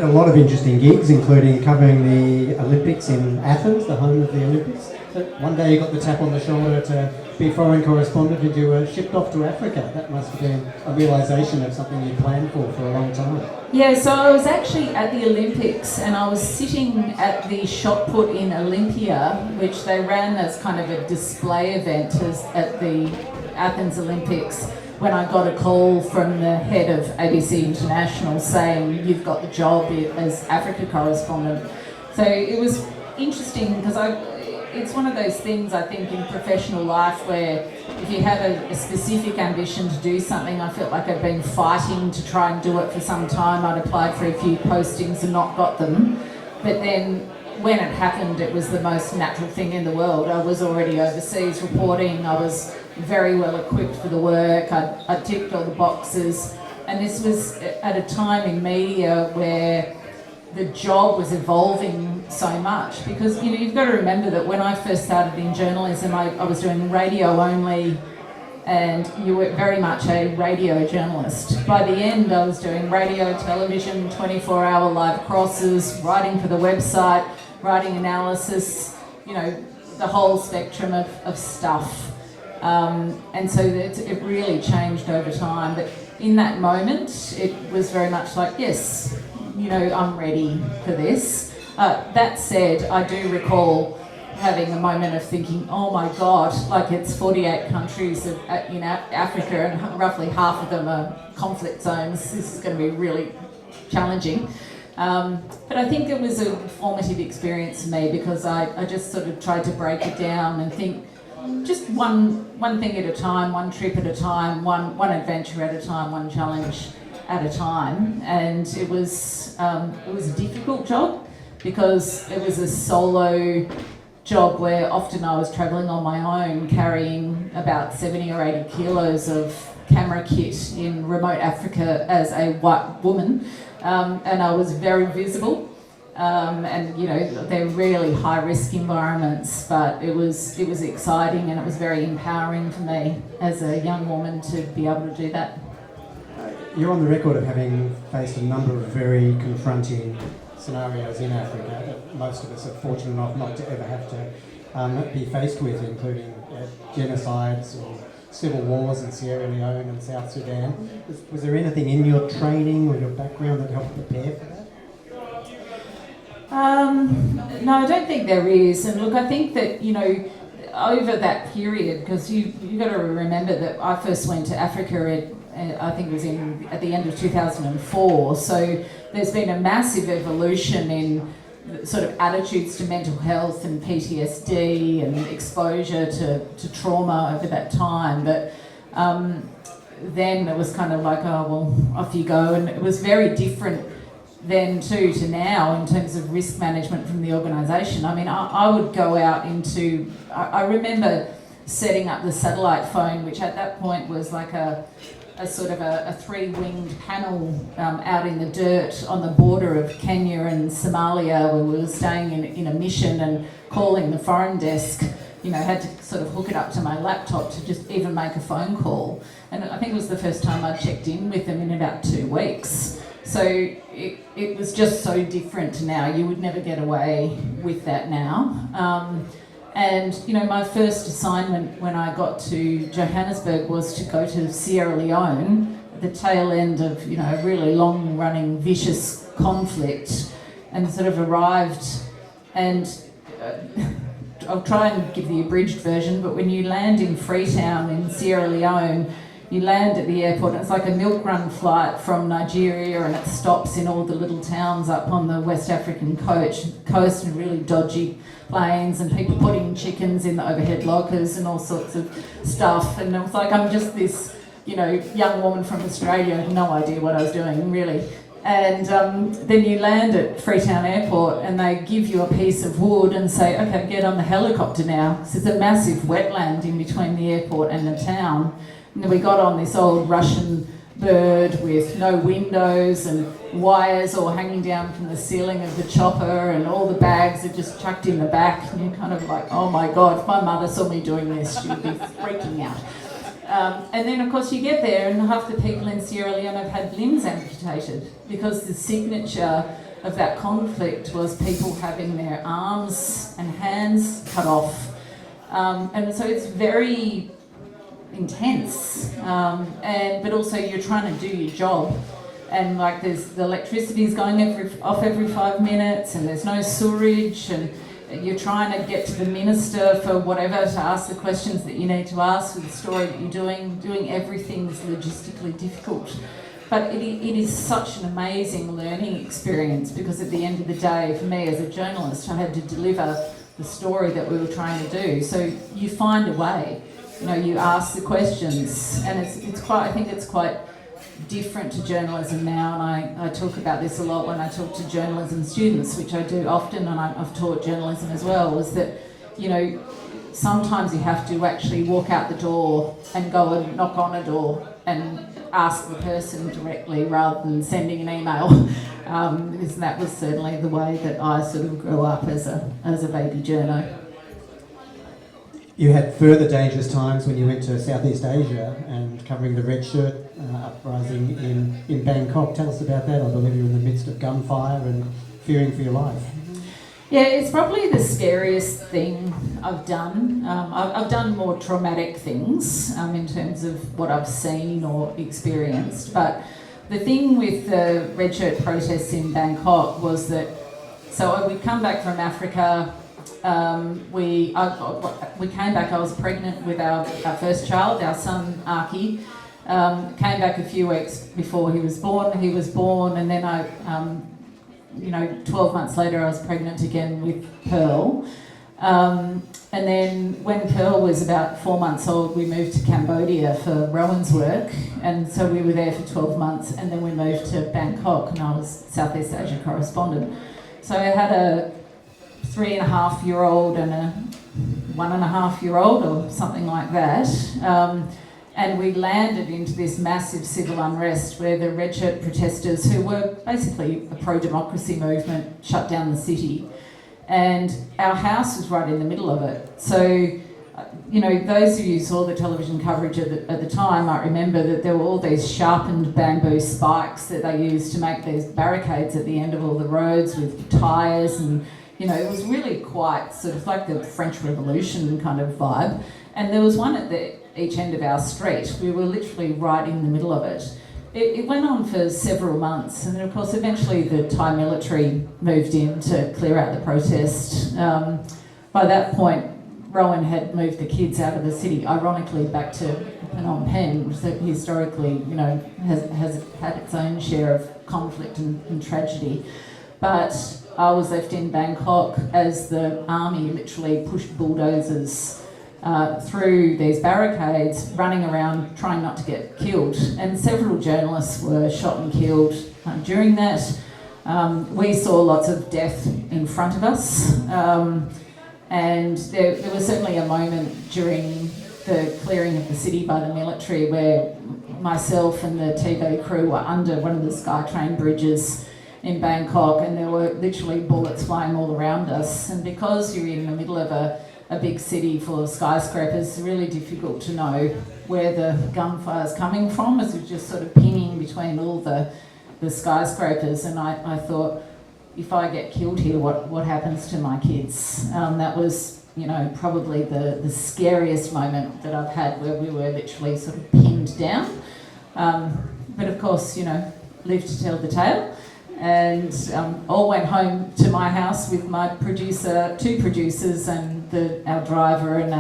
A lot of interesting gigs, including covering the Olympics in Athens, the home of the Olympics. So one day you got the tap on the shoulder to be foreign correspondent and you were shipped off to Africa. That must have been a realisation of something you planned for a long time. Yeah, so I was actually at the Olympics and I was sitting at the shot put in Olympia, which they ran as kind of a display event at the Athens Olympics, when I got a call from the head of ABC International saying, you've got the job as Africa correspondent. So it was interesting because it's one of those things, I think, in professional life where if you have a specific ambition to do something, I felt like I'd been fighting to try and do it for some time. I'd applied for a few postings and not got them. But then when it happened, it was the most natural thing in the world. I was already overseas reporting. I was very well equipped for the work. I ticked all the boxes. And this was at a time in media where the job was evolving so much, because you've got to remember that when I first started in journalism, I was doing radio only, and you were very much a radio journalist. By the end, I was doing radio, television, 24-hour live crosses, writing for the website, writing analysis, the whole spectrum of stuff. And so it really changed over time. But in that moment, it was very much like, yes, I'm ready for this. That said, I do recall having a moment of thinking, oh my God, like it's 48 countries in Africa and roughly half of them are conflict zones. This is going to be really challenging. But I think it was a formative experience for me because I just sort of tried to break it down and think just one thing at a time, one trip at a time, one adventure at a time, one challenge at a time. And it was a difficult job because it was a solo job where often I was travelling on my own, carrying about 70 or 80 kilos of camera kit in remote Africa as a white woman, and I was very visible. And they're really high risk environments, but it was exciting and it was very empowering for me as a young woman to be able to do that. You're on the record of having faced a number of very confronting scenarios in Africa that most of us are fortunate enough not to ever have to be faced with, including genocides or civil wars in Sierra Leone and South Sudan. Was there anything in your training or your background that helped prepare for that? No, I don't think there is. And look, I think that, over that period, because you've got to remember that I first went to Africa I think it was at the end of 2004. So there's been a massive evolution in sort of attitudes to mental health and PTSD and exposure to trauma over that time. But then it was kind of like, oh, well, off you go. And it was very different then too to now in terms of risk management from the organisation. I mean, I would go out into... I remember setting up the satellite phone, which at that point was like a sort of a three-winged panel out in the dirt on the border of Kenya and Somalia, where we were staying in a mission and calling the foreign desk. Had to sort of hook it up to my laptop to just even make a phone call. And I think it was the first time I checked in with them in about 2 weeks. So it was just so different to now. You would never get away with that now. And my first assignment when I got to Johannesburg was to go to Sierra Leone, at the tail end of a really long-running, vicious conflict, and sort of arrived. And I'll try and give the abridged version, but when you land in Freetown in Sierra Leone, you land at the airport and it's like a milk run flight from Nigeria, and it stops in all the little towns up on the West African coast and really dodgy planes, and people putting chickens in the overhead lockers and all sorts of stuff. And it was like, I'm just this, young woman from Australia, I had no idea what I was doing, really. And then you land at Freetown Airport and they give you a piece of wood and say, okay, get on the helicopter now. So there's a massive wetland in between the airport and the town. And then we got on this old Russian bird with no windows and wires all hanging down from the ceiling of the chopper, and all the bags are just chucked in the back, and you're kind of like, oh my God, if my mother saw me doing this, she'd be freaking out. And then of course you get there and half the people in Sierra Leone have had limbs amputated because the signature of that conflict was people having their arms and hands cut off. And so it's very intense, but also you're trying to do your job, and like there's the electricity's going off every 5 minutes, and there's no sewerage, and you're trying to get to the minister for whatever to ask the questions that you need to ask for the story that you're doing everything is logistically difficult. But it is such an amazing learning experience, because at the end of the day, for me as a journalist, I had to deliver the story that we were trying to do. So you find a way, you ask the questions, and it's quite, I think it's quite different to journalism now, and I talk about this a lot when I talk to journalism students, which I do often, and I've taught journalism as well, is that, sometimes you have to actually walk out the door and go and knock on a door and ask the person directly rather than sending an email, because that was certainly the way that I sort of grew up as a baby journo. You had further dangerous times when you went to Southeast Asia and covering the red shirt uprising in Bangkok. Tell us about that. I believe you were in the midst of gunfire and fearing for your life. Yeah, it's probably the scariest thing I've done. I've done more traumatic things in terms of what I've seen or experienced. But the thing with the red shirt protests in Bangkok was that, so we'd come back from Africa. We came back, I was pregnant with our first child, our son Aki. Came back a few weeks before he was born, and then I 12 months later I was pregnant again with Pearl. And then when Pearl was about 4 months old, we moved to Cambodia for Rowan's work, and so we were there for 12 months, and then we moved to Bangkok, and I was Southeast Asia correspondent. So I had a 3.5-year-old and a 1.5-year-old or something like that. And we landed into this massive civil unrest where the red shirt protesters, who were basically a pro-democracy movement, shut down the city. And our house was right in the middle of it. So, those of you who saw the television coverage at the time might remember that there were all these sharpened bamboo spikes that they used to make these barricades at the end of all the roads with tyres, and it was really quite sort of like the French Revolution kind of vibe. And there was one at each end of our street. We were literally right in the middle of it. It went on for several months, and then of course eventually the Thai military moved in to clear out the protest. By that point, Rowan had moved the kids out of the city, ironically back to Phnom Penh, that historically, has had its own share of conflict and tragedy. But I was left in Bangkok as the army literally pushed bulldozers through these barricades, running around trying not to get killed. And several journalists were shot and killed during that. We saw lots of death in front of us. And there was certainly a moment during the clearing of the city by the military where myself and the TV crew were under one of the SkyTrain bridges in Bangkok, and there were literally bullets flying all around us. And because you're in the middle of a big city full of skyscrapers, it's really difficult to know where the gunfire's coming from, as we're just sort of pinging between all the skyscrapers. And I thought, if I get killed here, what happens to my kids? That was, probably the scariest moment that I've had, where we were literally sort of pinned down. But of course, live to tell the tale. And all went home to my house with my two producers and our driver and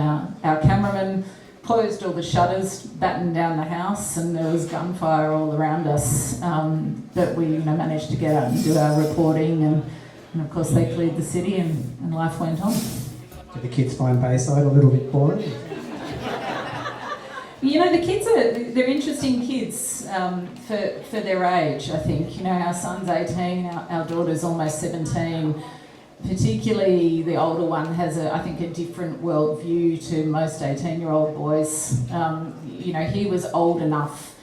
our cameraman, closed all the shutters, battened down the house, and there was gunfire all around us. But we managed to get out and do our reporting, and of course they cleared the city, and life went on. Did the kids find Bayside a little bit boring? The kids they're interesting kids for their age, I think. Our son's 18, our daughter's almost 17. Particularly the older one has, I think, a different worldview to most 18-year-old boys. He was old enough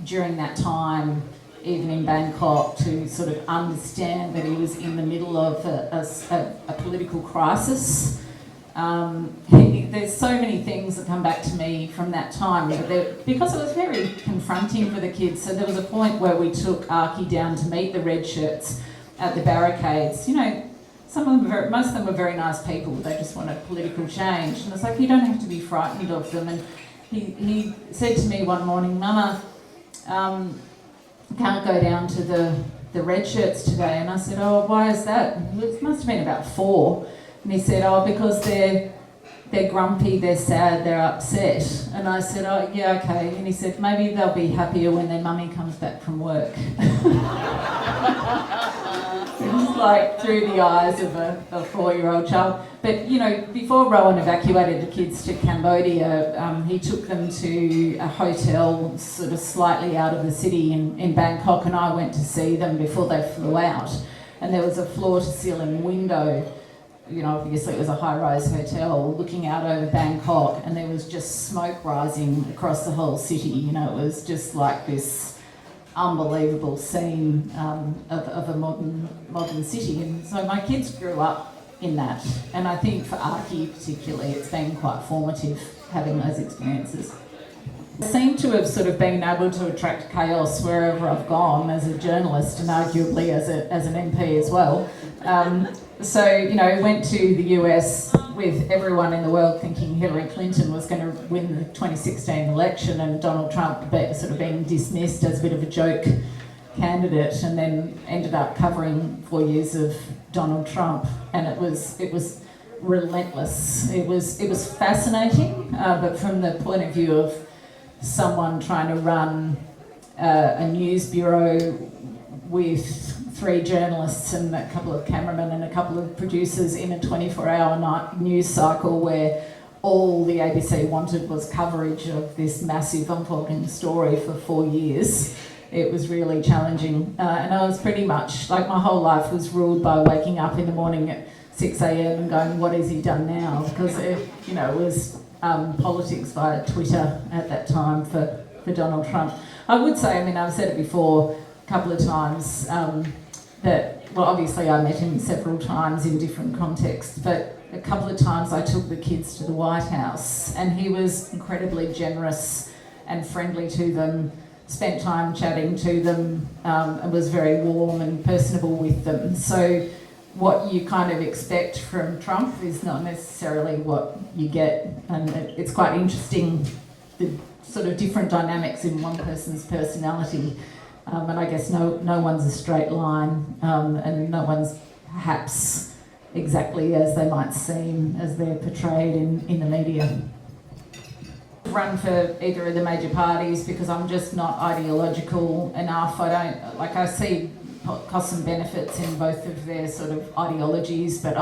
during that time, even in Bangkok, to sort of understand that he was in the middle of a political crisis. There's so many things that come back to me from that time, because it was very confronting for the kids. So there was a point where we took Archie down to meet the red shirts, at the barricades, you know, most of them were very nice people. They just wanted political change. And it's like, you don't have to be frightened of them. And he said to me one morning, Mama, can't go down to the red shirts today. And I said, oh, why is that? It must have been about 4. And he said, oh, because they're grumpy, they're sad, they're upset. And I said, oh, yeah, okay. And he said, maybe they'll be happier when their mummy comes back from work. It was like through the eyes of a 4-year-old child. But, you know, before Rowan evacuated the kids to Cambodia, he took them to a hotel sort of slightly out of the city in Bangkok, and I went to see them before they flew out. And there was a floor-to-ceiling window. You know, obviously it was a high-rise hotel looking out over Bangkok, and there was just smoke rising across the whole city. You know, it was just like this unbelievable scene of a modern city. And so my kids grew up in that, and I think for Archie particularly it's been quite formative having those experiences. I seem to have sort of been able to attract chaos wherever I've gone as a journalist, and arguably as an MP as well. So, you know, went to the US with everyone in the world thinking Hillary Clinton was going to win the 2016 election, and Donald Trump sort of being dismissed as a bit of a joke candidate, and then ended up covering 4 years of Donald Trump, and it was relentless. It was fascinating, but from the point of view of someone trying to run a news bureau with 3 journalists and a couple of cameramen and a couple of producers in a 24-hour night news cycle where all the ABC wanted was coverage of this massive unfolding story for 4 years. It was really challenging. And I was pretty much, like, my whole life was ruled by waking up in the morning at 6 a.m. and going, what has he done now? Because it was politics via Twitter at that time for Donald Trump. I would say, I mean, I've said it before a couple of times, that, well, obviously I met him several times in different contexts, but a couple of times I took the kids to the White House, and he was incredibly generous and friendly to them, spent time chatting to them, and was very warm and personable with them. So what you kind of expect from Trump is not necessarily what you get, and it's quite interesting, the sort of different dynamics in one person's personality. And I guess no one's a straight line, and no one's perhaps exactly as they might seem as they're portrayed in the media. Run for either of the major parties because I'm just not ideological enough. I see costs and benefits in both of their sort of ideologies, but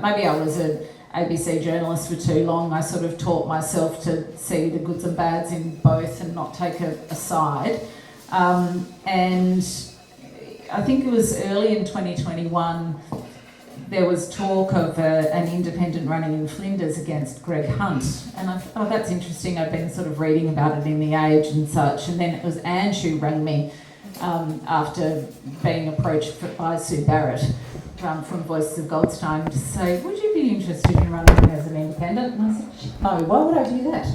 maybe I was an ABC journalist for too long. I sort of taught myself to see the goods and bads in both and not take a side. And I think it was early in 2021, there was talk of an independent running in Flinders against Greg Hunt. And I thought, oh, that's interesting. I've been sort of reading about it in The Age and such. And then it was Ange who rang me after being approached by Sue Barrett from Voices of Goldstein to say, would you be interested in running as an independent? And I said, no, why would I do that?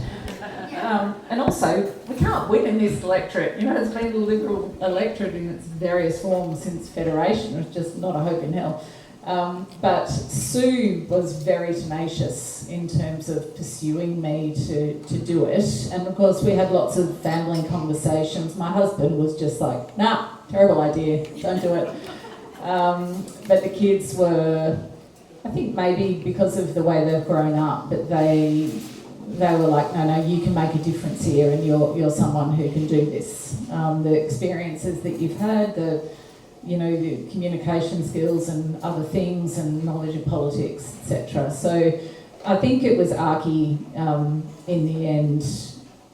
And also, we can't win in this electorate. You know, it's been the Liberal electorate in its various forms since Federation. It's just not a hope in hell. But Sue was very tenacious in terms of pursuing me to do it. And of course, we had lots of family conversations. My husband was just like, nah, terrible idea, don't do it. But the kids were, I think maybe because of the way they've grown up, but they were like, no, you can make a difference here, and you're someone who can do this. The experiences that you've had, the communication skills and other things, and knowledge of politics, etc. So I think it was Archie in the end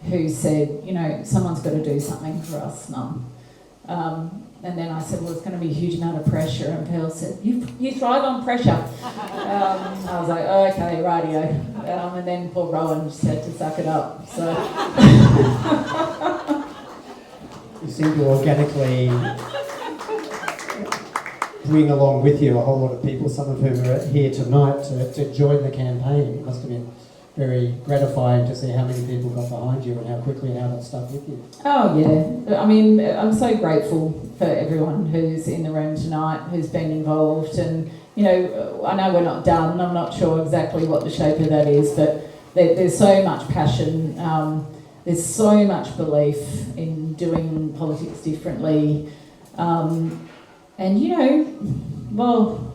who said, someone's got to do something for us, Mum. And then I said, well, it's going to be a huge amount of pressure. And Pearl said, you thrive on pressure. I was like, oh, okay, rightio. And then poor Rowan just had to suck it up. So you seem to organically bring along with you a whole lot of people, some of whom are here tonight to join the campaign. It must have been very gratifying to see how many people got behind you and how quickly and how that stuck with you. Oh yeah, I mean, I'm so grateful for everyone who's in the room tonight, who's been involved, and you know, I know we're not done. I'm not sure exactly what the shape of that is, but there's so much passion. There's so much belief in doing politics differently, and you know, well,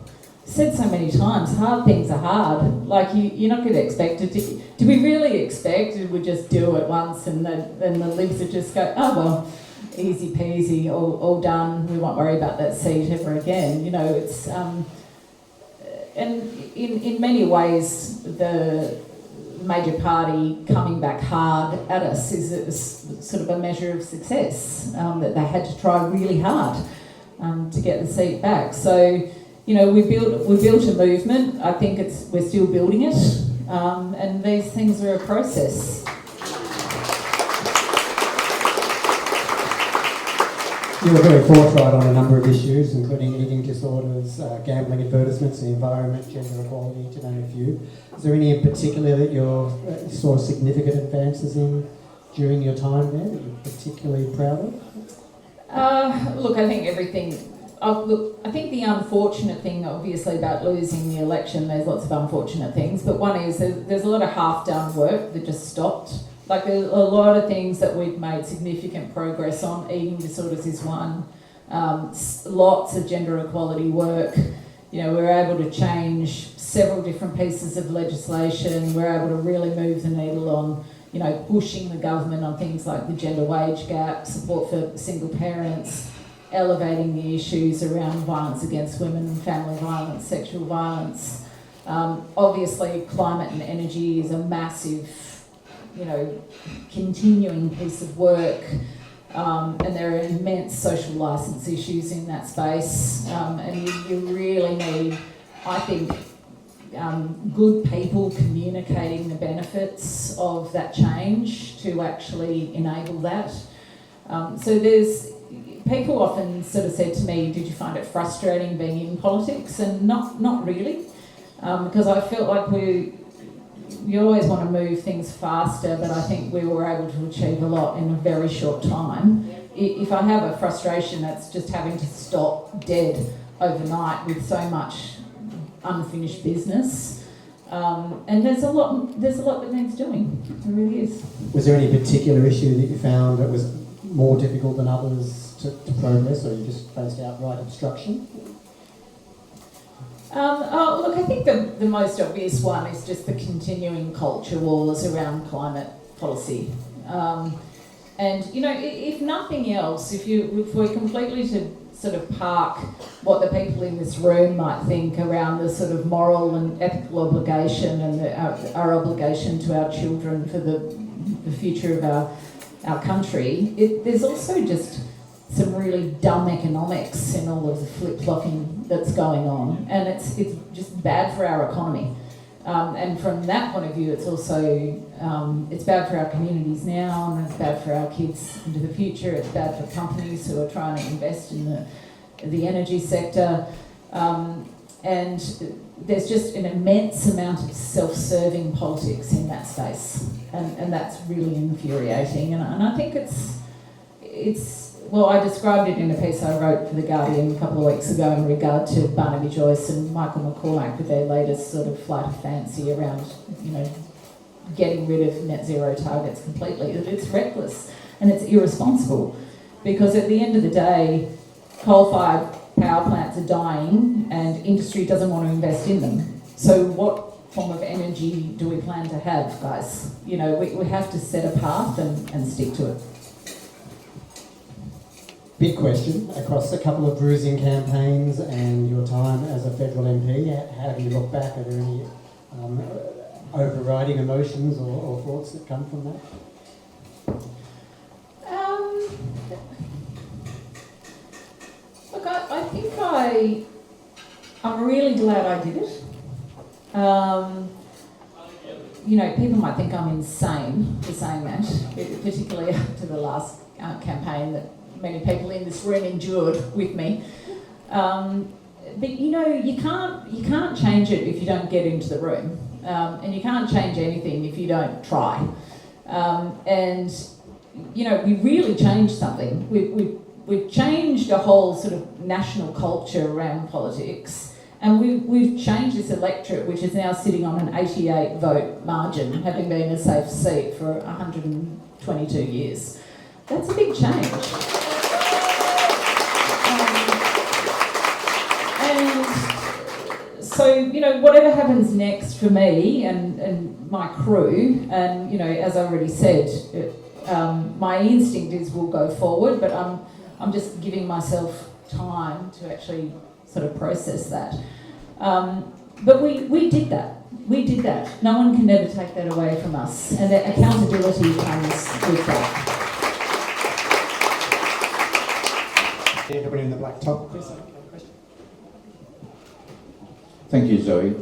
said so many times, hard things are hard. Like you're not going to expect it to. Do we really expect it? We just do it once, and then the Libs would just go, oh well, easy peasy, all done. We won't worry about that seat ever again. You know, it's and in many ways the major party coming back hard at us is sort of a measure of success, that they had to try really hard to get the seat back. So, you know, we built a movement. I think we're still building it, and these things are a process. You were very forthright on a number of issues, including eating disorders, gambling advertisements, the environment, gender equality, to name a few. Is there any in particular that you saw significant advances in during your time there that you're particularly proud of? Look, I think everything. I think the unfortunate thing, obviously, about losing the election, there's lots of unfortunate things, but one is there's a lot of half-done work that just stopped. Like, there's a lot of things that we've made significant progress on. Eating disorders is one. Lots of gender equality work. You know, we were able to change several different pieces of legislation. We're able to really move the needle on, you know, pushing the government on things like the gender wage gap, support for single parents, elevating the issues around violence against women, family violence, sexual violence. Obviously, climate and energy is a massive, you know, continuing piece of work, and there are immense social licence issues in that space, and you really need, I think, good people communicating the benefits of that change to actually enable that. So people often sort of said to me, did you find it frustrating being in politics? And not really, because I felt like you always want to move things faster, but I think we were able to achieve a lot in a very short time. If I have a frustration, that's just having to stop dead overnight with so much unfinished business. And there's a lot that needs doing. There really is. Was there any particular issue that you found that was more difficult than others to progress, or you just faced outright obstruction? Look, I think the most obvious one is just the continuing culture wars around climate policy. And, you know, if nothing else, if we're completely to sort of park what the people in this room might think around the sort of moral and ethical obligation and our obligation to our children for the future of our country, there's also just some really dumb economics in all of the flip-flopping that's going on, and it's just bad for our economy. And from that point of view, it's also it's bad for our communities now, and it's bad for our kids into the future. It's bad for companies who are trying to invest in the energy sector, and there's just an immense amount of self-serving politics in that space, and that's really infuriating. And I think it's well, I described it in a piece I wrote for The Guardian a couple of weeks ago in regard to Barnaby Joyce and Michael McCormack with their latest sort of flight of fancy around, you know, getting rid of net zero targets completely. It's reckless and it's irresponsible, because at the end of the day, coal-fired power plants are dying and industry doesn't want to invest in them. So what form of energy do we plan to have, guys? You know, we have to set a path and stick to it. Big question, across a couple of bruising campaigns and your time as a federal MP, how do you look back? Are there any overriding emotions or thoughts that come from that? Look, I think I'm really glad I did it. You know, people might think I'm insane for saying that, particularly after the last campaign that many people in this room endured with me. But you know, you can't change it if you don't get into the room. and you can't change anything if you don't try. And you know, we really changed something. We've changed a whole sort of national culture around politics, and we've changed this electorate, which is now sitting on an 88 vote margin, having been a safe seat for 122 years. That's a big change. And so, you know, whatever happens next for me and my crew, and, you know, as I already said, my instinct is we'll go forward, but I'm just giving myself time to actually sort of process that. But we did that. We did that. No one can ever take that away from us, and the accountability comes with that. Everybody in the black top, Chris. Thank you, Zoe.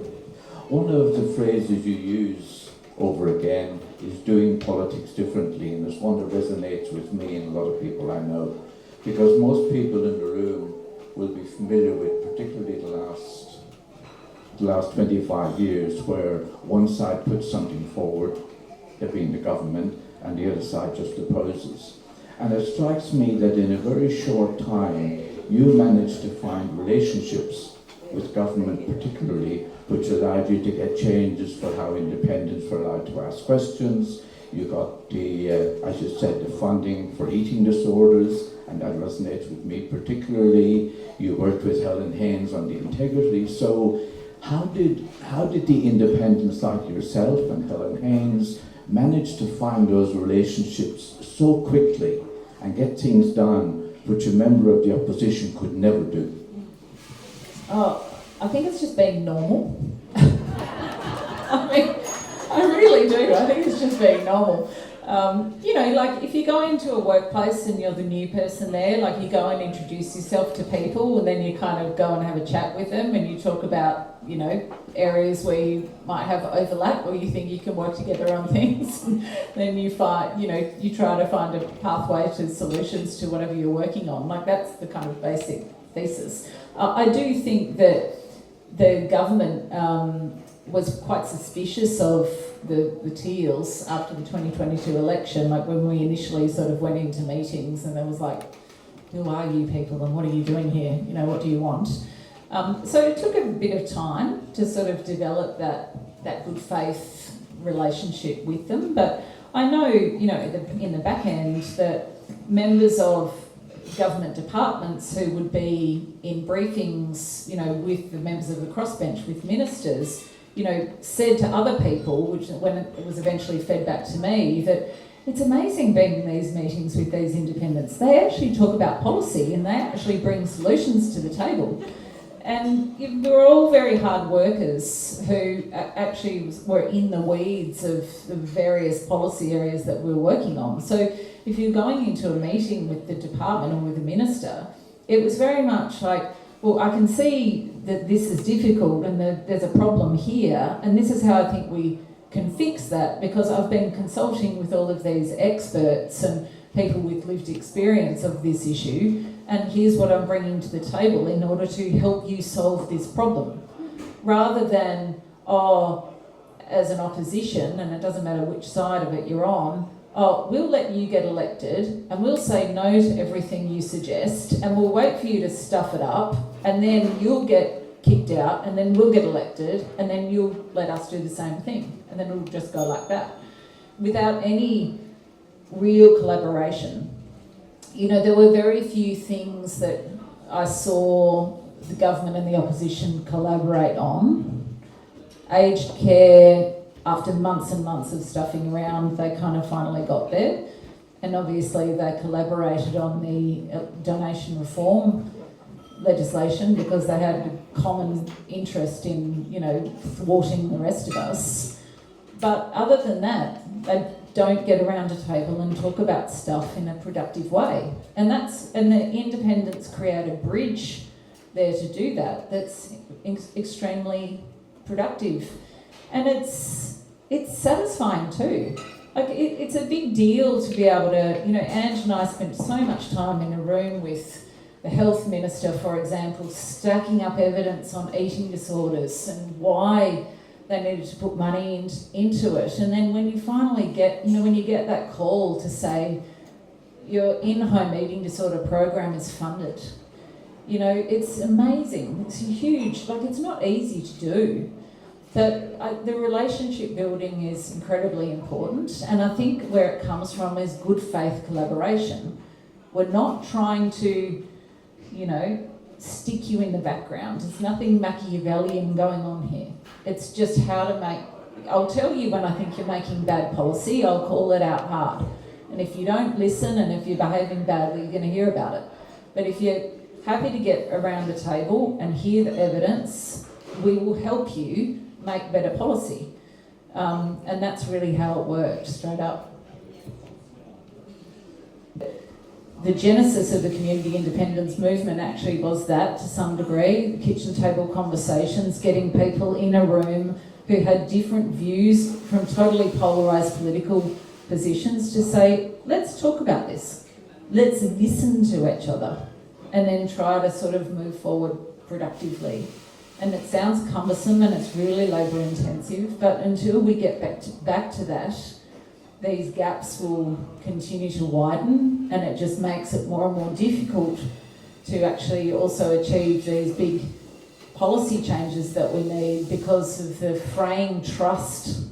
One of the phrases you use over again is doing politics differently, and it's one that resonates with me and a lot of people I know, because most people in the room will be familiar with particularly the last 25 years, where one side puts something forward, it being the government, and the other side just opposes. And it strikes me that in a very short time you managed to find relationships with government particularly, which allowed you to get changes for how independents were allowed to ask questions. You got the, as you said, the funding for eating disorders, and that resonates with me particularly. You worked with Helen Haynes on the integrity. So how did the independents like yourself and Helen Haynes manage to find those relationships so quickly and get things done which a member of the opposition could never do? Oh, I think it's just being normal. I mean, I really do. I think it's just being normal. You know, like if you go into a workplace and you're the new person there, like you go and introduce yourself to people, and then you kind of go and have a chat with them, and you talk about, you know, areas where you might have overlap or you think you can work together on things. Then you find, you know, you try to find a pathway to solutions to whatever you're working on. Like that's the kind of basic thesis. I do think that the government was quite suspicious of the Teals after the 2022 election, like when we initially sort of went into meetings and there was like, who are you people and what are you doing here? You know, what do you want? So it took a bit of time to sort of develop that good faith relationship with them. But I know, you know, in the back end that members of government departments who would be in briefings, you know, with the members of the crossbench, with ministers, you know, said to other people, which when it was eventually fed back to me, that it's amazing being in these meetings with these independents. They actually talk about policy and they actually bring solutions to the table. And we were all very hard workers who actually were in the weeds of the various policy areas that we were working on. So if you're going into a meeting with the department or with the minister, it was very much like, well, I can see that this is difficult and that there's a problem here, and this is how I think we can fix that, because I've been consulting with all of these experts and people with lived experience of this issue, and here's what I'm bringing to the table in order to help you solve this problem. Rather than, as an opposition, and it doesn't matter which side of it you're on, we'll let you get elected and we'll say no to everything you suggest and we'll wait for you to stuff it up, and then you'll get kicked out and then we'll get elected and then you'll let us do the same thing, and then it'll just go like that without any real collaboration. You know, there were very few things that I saw the government and the opposition collaborate on. Aged care, after months and months of stuffing around, they kind of finally got there. And obviously they collaborated on the donation reform legislation because they had a common interest in, you know, thwarting the rest of us. But other than that, they don't get around a table and talk about stuff in a productive way. And the independents create a bridge there to do that that's extremely productive. And it's satisfying too. Like it's a big deal to be able to, you know, Ange and I spent so much time in a room with the health minister, for example, stacking up evidence on eating disorders and why they needed to put money into it. And then when you finally get, when you get that call to say your in-home eating disorder program is funded, it's amazing. It's huge. Like, it's not easy to do. But the relationship building is incredibly important. And I think where it comes from is good faith collaboration. We're not trying to, stick you in the background. There's nothing Machiavellian going on here. It's just how to I'll tell you when I think you're making bad policy, I'll call it out hard. And if you don't listen and if you're behaving badly, you're going to hear about it. But if you're happy to get around the table and hear the evidence, we will help you make better policy. And that's really how it worked, straight up. The genesis of the community independence movement actually was that, to some degree, the kitchen table conversations, getting people in a room who had different views from totally polarised political positions to say, let's talk about this. Let's listen to each other and then try to sort of move forward productively. And it sounds cumbersome and it's really labour intensive, but until we get back to that, these gaps will continue to widen, and it just makes it more and more difficult to actually also achieve these big policy changes that we need because of the fraying trust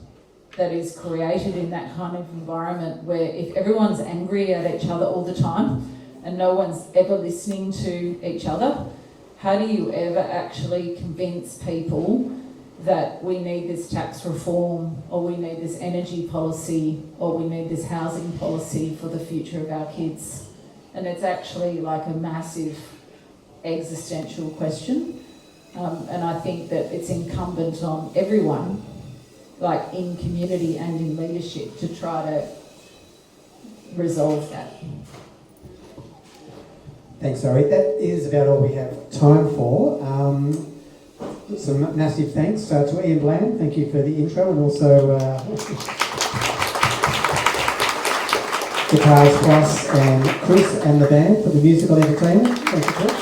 that is created in that kind of environment where if everyone's angry at each other all the time and no one's ever listening to each other, how do you ever actually convince people that we need this tax reform, or we need this energy policy, or we need this housing policy for the future of our kids? And it's actually like a massive existential question. And I think that it's incumbent on everyone, like in community and in leadership, to try to resolve that. Thanks, Zoe. That is about all we have time for. Some massive thanks to Ian Bland. Thank you for the intro, and also Guitars Plus and Chris and the band for the musical entertainment. Thank you, Chris.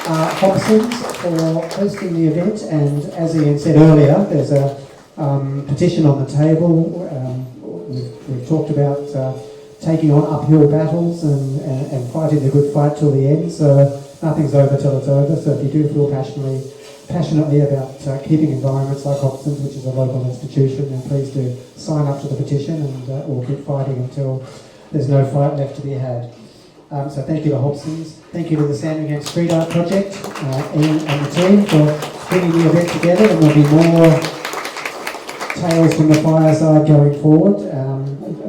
Hobson's for hosting the event, and as Ian said earlier, there's a petition on the table. We've talked about taking on uphill battles and fighting the good fight till the end, so nothing's over till it's over. So if you do feel passionately about keeping environments like Hobson's, which is a local institution, then please do sign up to the petition, and we'll keep fighting until there's no fight left to be had. So thank you to Hobson's. Thank you to the Sandringham Street Art Project, Ian and the team, for bringing the event together, and there'll be more tales from the Fireside going forward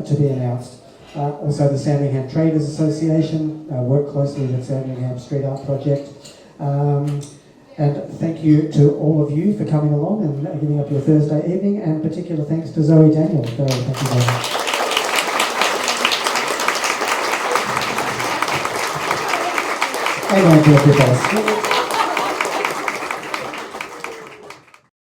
to be announced. Also the Sandringham Traders Association work closely with Sandringham Street Art Project. And thank you to all of you for coming along and giving up your Thursday evening, and particular thanks to Zoe Daniel. Thank you very much. And Angela Griffiths.